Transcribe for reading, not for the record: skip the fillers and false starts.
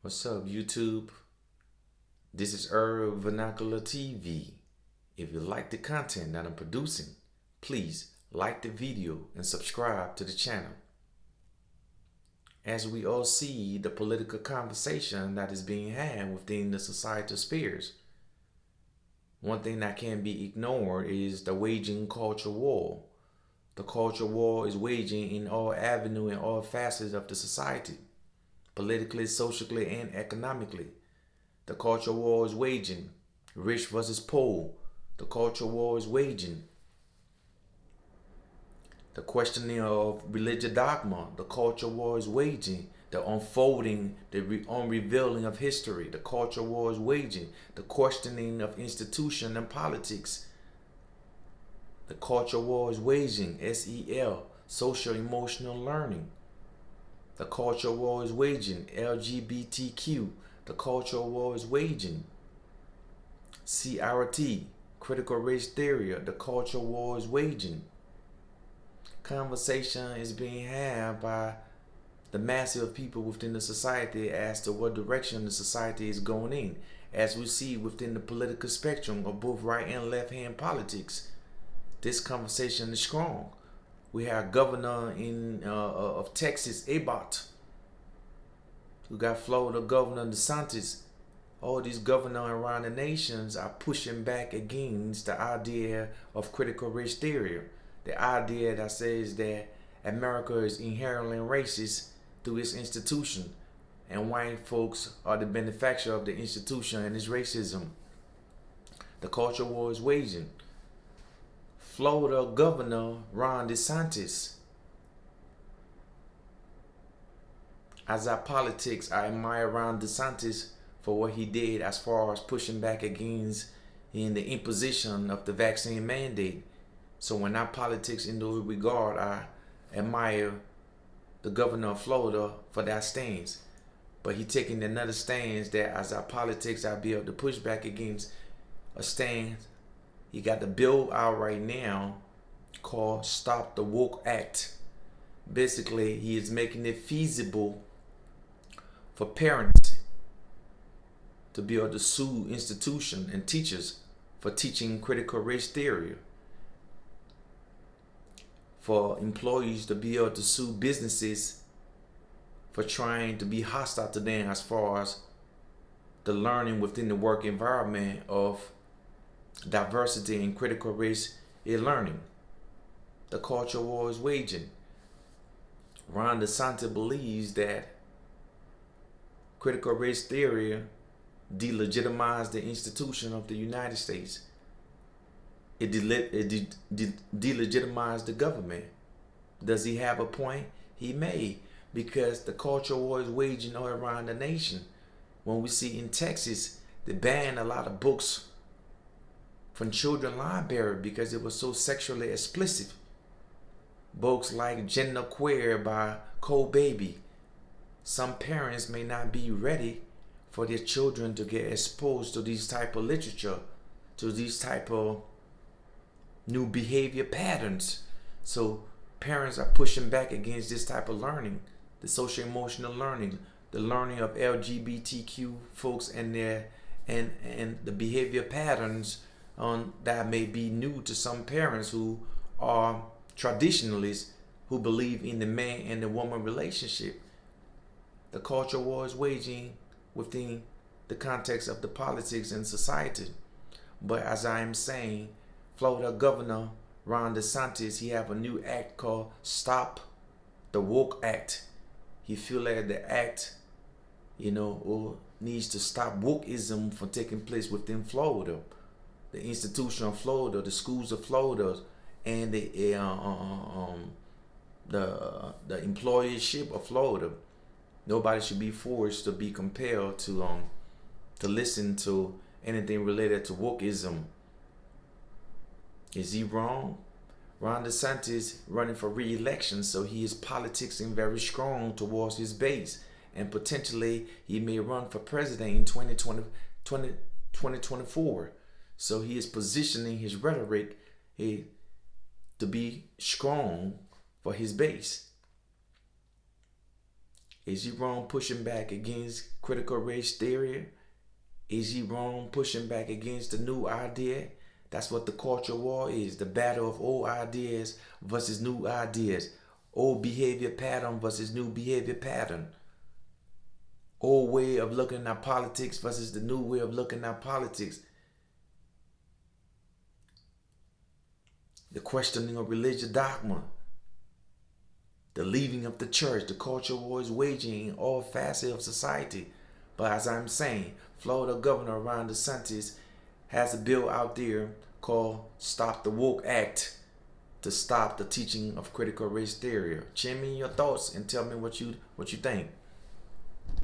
What's up, YouTube? This is Herbvernacular TV. If you like the content that I'm producing, please like the video and subscribe to the channel. As we all see the political conversation that is being had within the societal spheres, one thing that can't be ignored is the waging culture war. The culture war is waging in all avenues and all facets of the society, politically, socially, and economically. The culture war is waging. Rich versus poor. The culture war is waging. The questioning of religious dogma. The culture war is waging. The unfolding, the unrevealing of history. The culture war is waging. The questioning of institution and politics. The culture war is waging. SEL, social emotional learning. The culture war is waging. LGBTQ. The culture war is waging. CRT, critical race theory. The culture war is waging. Conversation is being had by the masses of people within the society as to what direction the society is going in. As we see within the political spectrum of both right and left hand politics, this conversation is strong. We have governor of Texas, Abbott, who got Florida Governor DeSantis. All these governors around the nations are pushing back against the idea of critical race theory. The idea that says that America is inherently racist through its institution, and white folks are the benefactor of the institution and its racism. The culture war is waging. Florida Governor Ron DeSantis. As I politics, I admire Ron DeSantis for what he did as far as pushing back against in the imposition of the vaccine mandate. So when I politics in those regard, I admire the governor of Florida for that stance. But he taking another stance that as I politics, I'll be able to push back against a stance. He got the bill out right now called Stop the Woke Act. Basically, he is making it feasible for parents to be able to sue institutions and teachers for teaching critical race theory, for employees to be able to sue businesses for trying to be hostile to them as far as the learning within the work environment of diversity and critical race learning. The culture war is waging. Ron DeSantis believes that critical race theory delegitimized the institution of the United States. It delegitimized the government. Does he have a point? He may, because the culture war is waging all around the nation. When we see in Texas, they banned a lot of books from children's library because it was so sexually explicit. Books like Gender Queer by Cole Baby. Some parents may not be ready for their children to get exposed to these type of literature, to these type of new behavior patterns. So parents are pushing back against this type of learning, the social emotional learning, the learning of LGBTQ folks and their and the behavior patterns that may be new to some parents who are traditionalists who believe in the man and the woman relationship. The culture war is waging within the context of the politics and society. But as I am saying, Florida Governor Ron DeSantis, he have a new act called Stop the Woke Act. He feel like the act, needs to stop wokeism from taking place within Florida, the institution of Florida, the schools of Florida, and the employership of Florida. Nobody should be forced to be compelled to listen to anything related to wokeism. Is he wrong? Ron DeSantis running for re-election, so he is politicsing very strong towards his base, and potentially he may run for president in 2024. So he is positioning his rhetoric to be strong for his base. Is he wrong pushing back against critical race theory? Is he wrong pushing back against the new idea? That's what the culture war is, the battle of old ideas versus new ideas. Old behavior pattern versus new behavior pattern. Old way of looking at politics versus the new way of looking at politics. The questioning of religious dogma. The leaving of the church. The culture war is waging in all facets of society. But as I'm saying, Florida Governor Ron DeSantis has a bill out there called Stop the Woke Act to stop the teaching of critical race theory. Chime in your thoughts and tell me what you think.